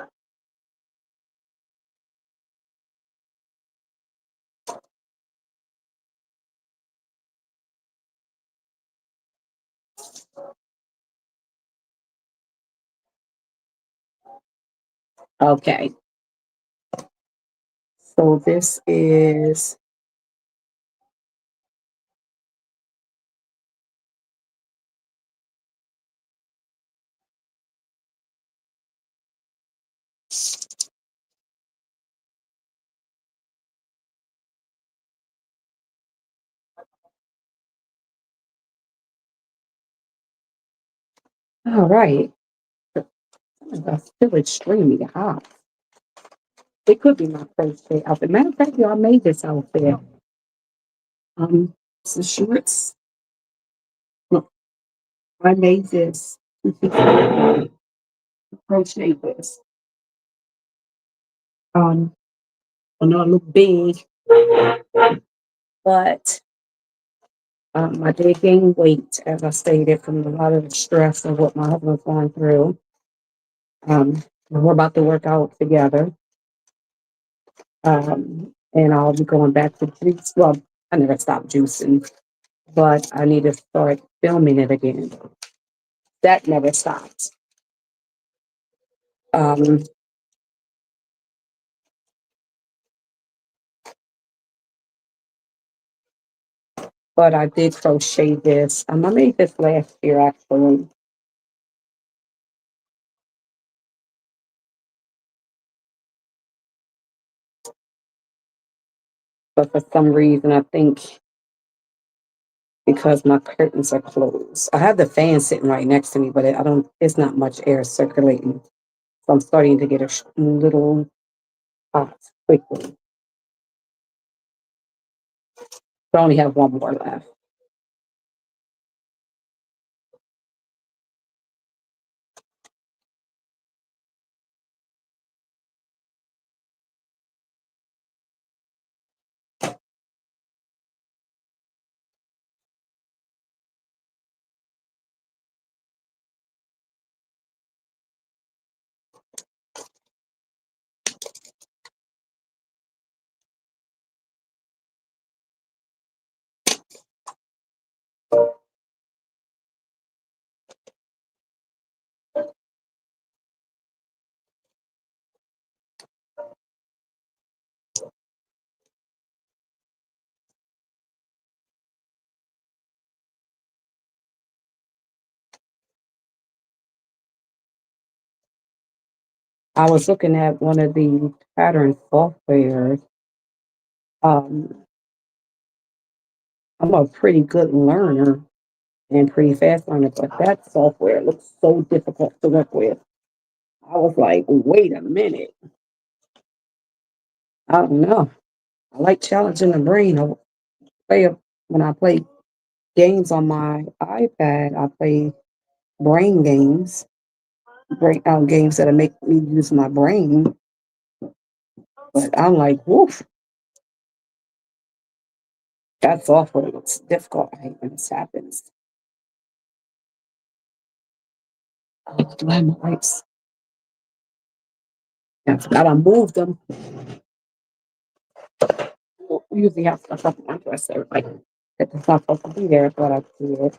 A: Okay. So this is all right. That's still extremely hot. It could be my crochet outfit. Matter of fact, y'all made this outfit. Some shorts. Look, I made this. Crochet this. I know I look big, but I did gain weight, as I stated, from a lot of the stress of what my husband's going through. We're about to work out together, and I'll be going back to juice. Well, I never stopped juicing, but I need to start filming it again. That never stopped. Um, but I did crochet this. I made this last year actually, but for some reason I think because my curtains are closed. I have the fan sitting right next to me, but I don't. It's not much air circulating, so I'm starting to get a little hot quickly. So I only have one more left. I was looking at one of the pattern softwares. Um, I'm a pretty good learner and pretty fast learner, but that software looks so difficult to work with. I was like, wait a minute. I don't know. I like challenging the brain. Play when I play games on my iPad. I play brain games, brain out games that make me use my brain. But I'm like, woof, that software looks difficult. I hate when this happens. Oh, do I have my wipes? I forgot I moved them. We usually have stuff up on my dresser. Like, it's not supposed to be there, but I did.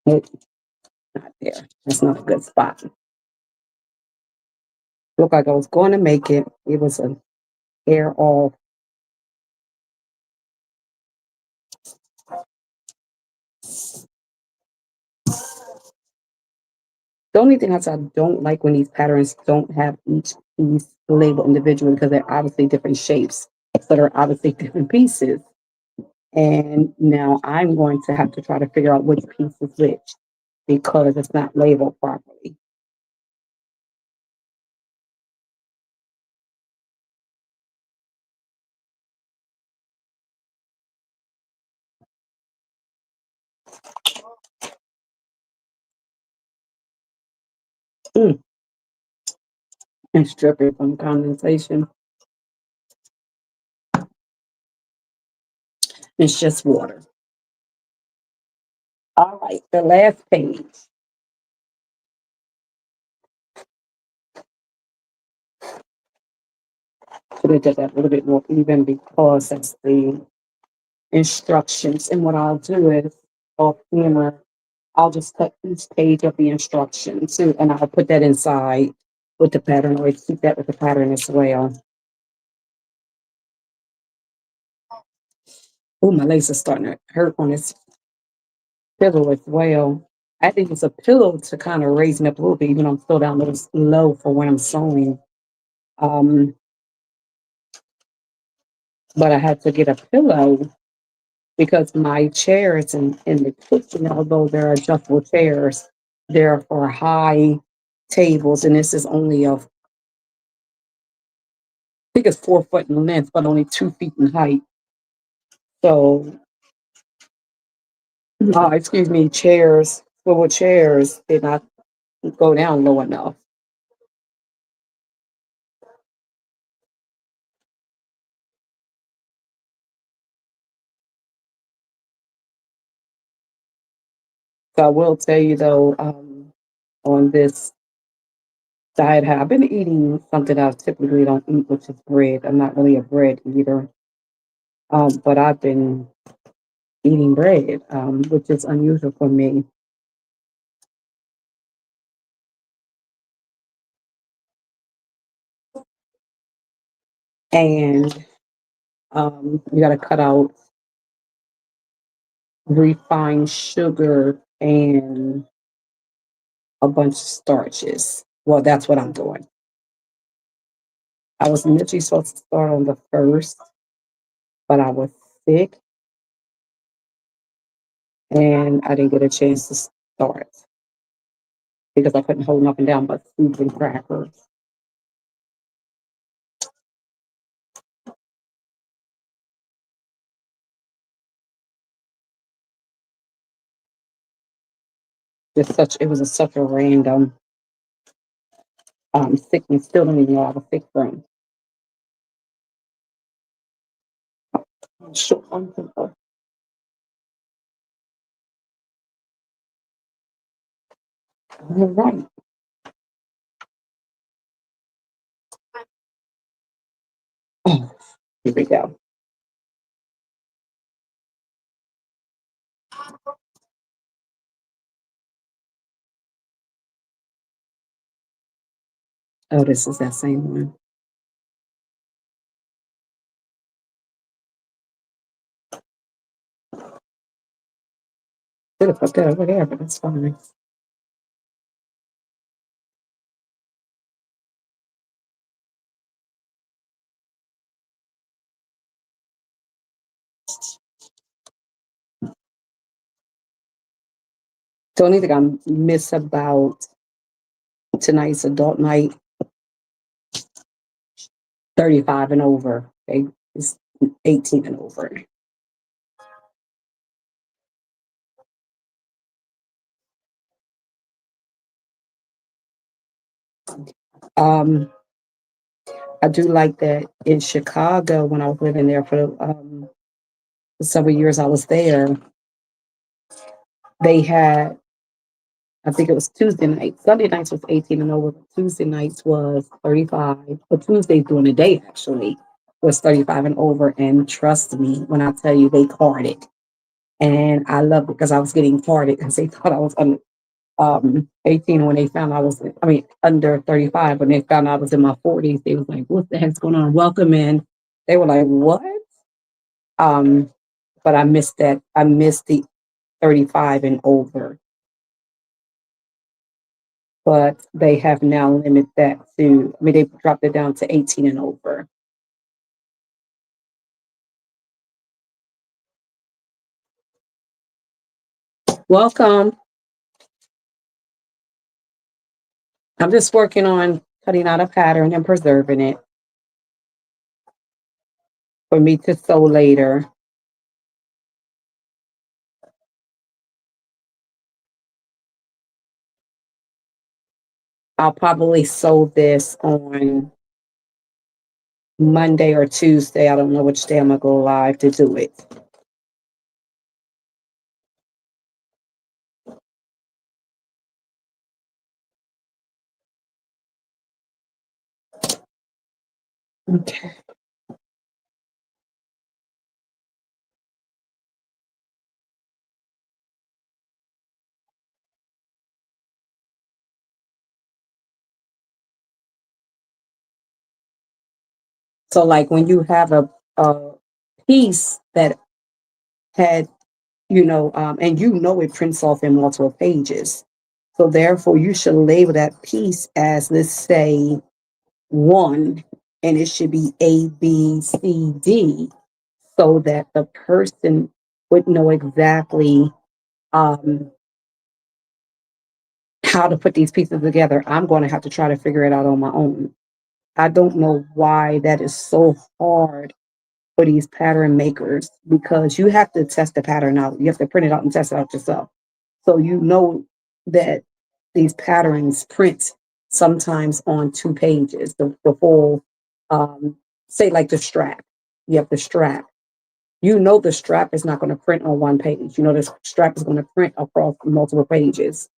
A: It's not there. That's not a good spot. Looked like I was going to make it. It was a hair off. The only thing I don't like when these patterns don't have each piece labeled individually because they're obviously different shapes. So they're obviously different pieces. And now I'm going to have to try to figure out which piece is which because it's not labeled properly. Mm. And strip it from condensation. It's just water. All right, the last page. Should have did that a little bit more even because that's the instructions. And what I'll do is off camera, I'll just cut each page of the instructions and I'll put that inside with the pattern or keep that with the pattern as well. Oh, my legs are starting to hurt on this pillow as well. I think it's a pillow to kind of raise me up a little bit, even though I'm still down a little low for when I'm sewing. Um, but I had to get a pillow because my chairs in the kitchen, although they're adjustable chairs, they're for high tables, and this is only I think it's 4 foot in length, but only 2 feet in height. So, excuse me, chairs, swivel chairs did not go down low enough. So I will tell you though, on this diet, I've been eating something I typically don't eat, which is bread. I'm not really a bread eater, but I've been eating bread, which is unusual for me. And you got to cut out refined sugar and a bunch of starches. Well, that's what I'm doing. I was initially supposed to start on the first, but I was sick and I didn't get a chance to start because I couldn't hold nothing down but food and crackers. It was such a random sickness. Still don't even know I was sick from. Sure. All right. Oh, here we go. Oh, this is that same one. Should have put that over there, but that's fine. The only thing I miss about tonight's adult night, 35 and over. Okay, it's 18 and over. Um, I do like that in Chicago when I was living there for several years. I was there. They had, I think it was Tuesday night. Sunday nights was 18 and over. Tuesday nights was 35. But Tuesdays during the day actually was 35 and over. And trust me when I tell you, they carded. And I loved it because I was getting carded because they thought I was 18 when they found I was, I mean, under 35. When they found I was in my 40s, they was like, what the heck's going on? Welcome in. They were like, what? Um, but I missed that. I missed the 35 and over. but they have now limited that to, I mean, they dropped it down to 18 and over. Welcome. I'm just working on cutting out a pattern and preserving it for me to sew later. I'll probably sew this on Monday or Tuesday. I don't know which day I'm gonna go live to do it. Okay. So like when you have a piece that had, and it prints off in multiple pages. So therefore you should label that piece as, let's say, one, and it should be A, B, C, D, so that the person would know exactly um, how to put these pieces together. I'm going to have to try to figure it out on my own. I don't know why that is so hard for these pattern makers, because you have to test the pattern out. You have to print it out and test it out yourself. So you know that these patterns print sometimes on 2 pages, the full, um, say like the strap. You have the strap. You know the strap is not going to print on 1 page. You know the strap is going to print across multiple pages.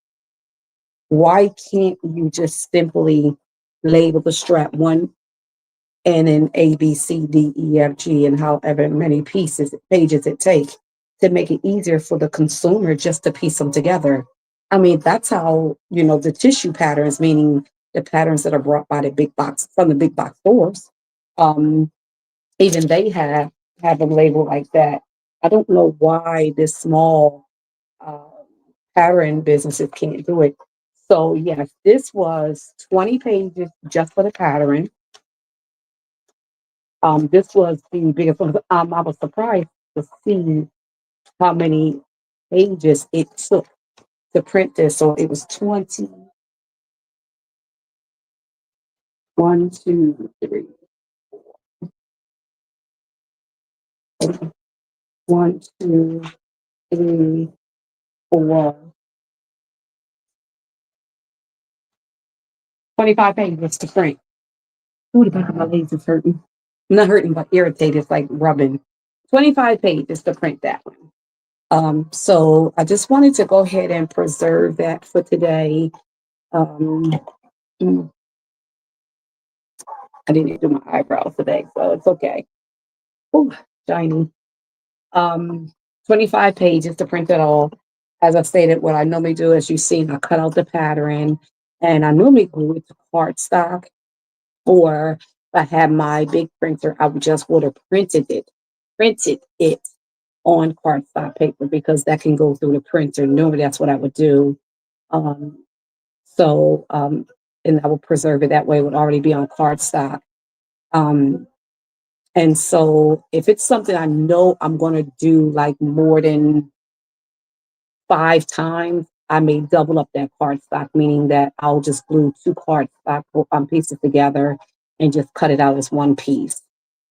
A: Why can't you just simply label the strap one and then A, B, C, D, E, F, G, and however many pages it takes to make it easier for the consumer just to piece them together? I mean, that's how, the tissue patterns, meaning the patterns that are brought by the big box, from the big box stores, um, even they have them labeled like that. I don't know why this small uh, pattern businesses can't do it. So yes, this was 20 pages just for the pattern. This was the biggest one. I was surprised to see how many pages it took to print this. So it was 20, 1, 2, 3, 1, 2, 3, 4, 25 pages to print. Ooh, the back of my legs is hurting. Not hurting, but irritated. It's like rubbing. 25 pages to print that one. So I just wanted to go ahead and preserve that for today. Um, mm, I didn't do my eyebrows today, so it's okay. Ooh, shiny. Um, 25 pages to print it all. As I stated, what I normally do, as you've seen, I cut out the pattern and I normally glue it to cardstock, or if I had my big printer, I would have printed it on cardstock paper, because that can go through the printer. Normally that's what I would do. Um, so, and I will preserve it that way. It would already be on cardstock. Um, and so if it's something I know I'm going to do like more than 5 times, I may double up that cardstock, meaning that I'll just glue 2 cardstock pieces together and just cut it out as one piece,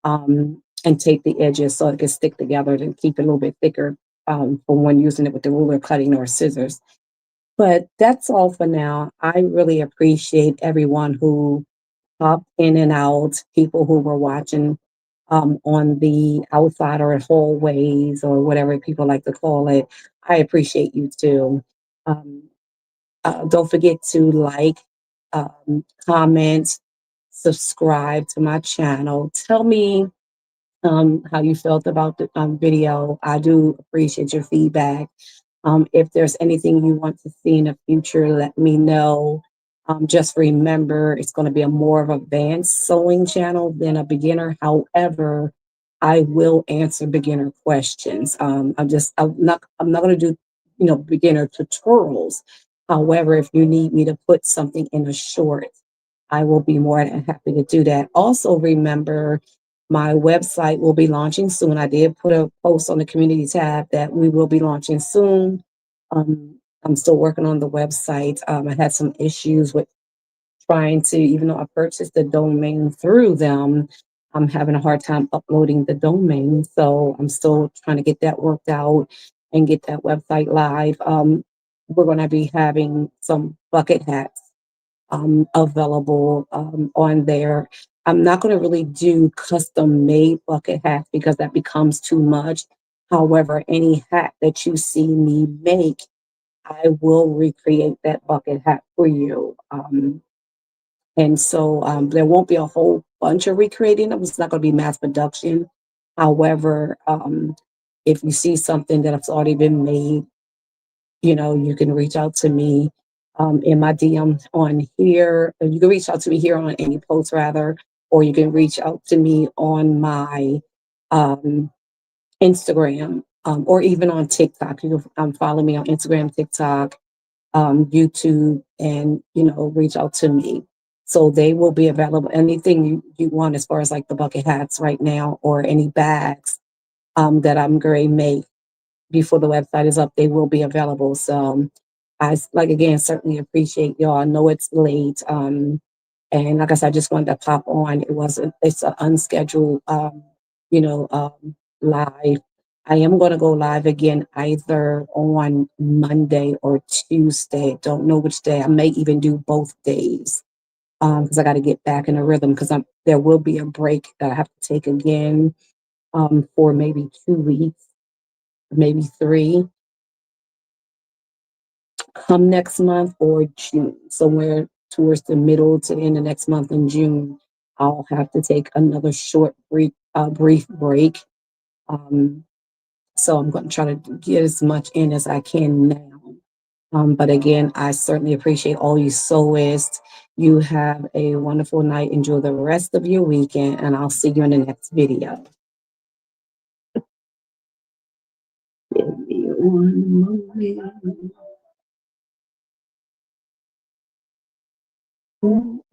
A: and tape the edges so it can stick together and keep it a little bit thicker, for when using it with the ruler cutting or scissors. But that's all for now. I really appreciate everyone who popped in and out, people who were watching on the outside or hallways or whatever people like to call it. I appreciate you too. Um, don't forget to like, comment, subscribe to my channel. Tell me how you felt about the video. I do appreciate your feedback. If there's anything you want to see in the future, let me know. Just remember, it's going to be a more of advanced sewing channel than a beginner. However, I will answer beginner questions. I'm not going to do, beginner tutorials. However, if you need me to put something in a short, I will be more than happy to do that. Also, remember my website will be launching soon. I did put a post on the community tab that we will be launching soon. I'm still working on the website. I had some issues with trying to, even though I purchased the domain through them, I'm having a hard time uploading the domain. So I'm still trying to get that worked out and get that website live. We're going to be having some bucket hats available on there. I'm not going to really do custom made bucket hats because that becomes too much. However, any hat that you see me make, I will recreate that bucket hat for you. And so there won't be a whole bunch of recreating them. It's not going to be mass production. However, if you see something that has already been made, you can reach out to me in my DM on here. You can reach out to me here on any post, rather, or you can reach out to me on my um, Instagram or even on TikTok. You can follow me on Instagram, TikTok, YouTube, and reach out to me. So they will be available. Anything you want as far as like the bucket hats right now, or any bags that I'm going to make before the website is up, they will be available. So like again, certainly appreciate y'all. I know it's late. And like I said, I just wanted to pop on. It's an unscheduled live. I am going to go live again either on Monday or Tuesday. Don't know which day. I may even do both days because I got to get back in a rhythm because there will be a break that I have to take again for maybe 2 weeks, maybe three, come next month or June, somewhere towards the middle to the end of next month in June. I'll have to take another short, brief break. Um, so I'm going to try to get as much in as I can now. But again, I certainly appreciate all you soloists. You have a wonderful night. Enjoy the rest of your weekend, and I'll see you in the next video. Give me one moment.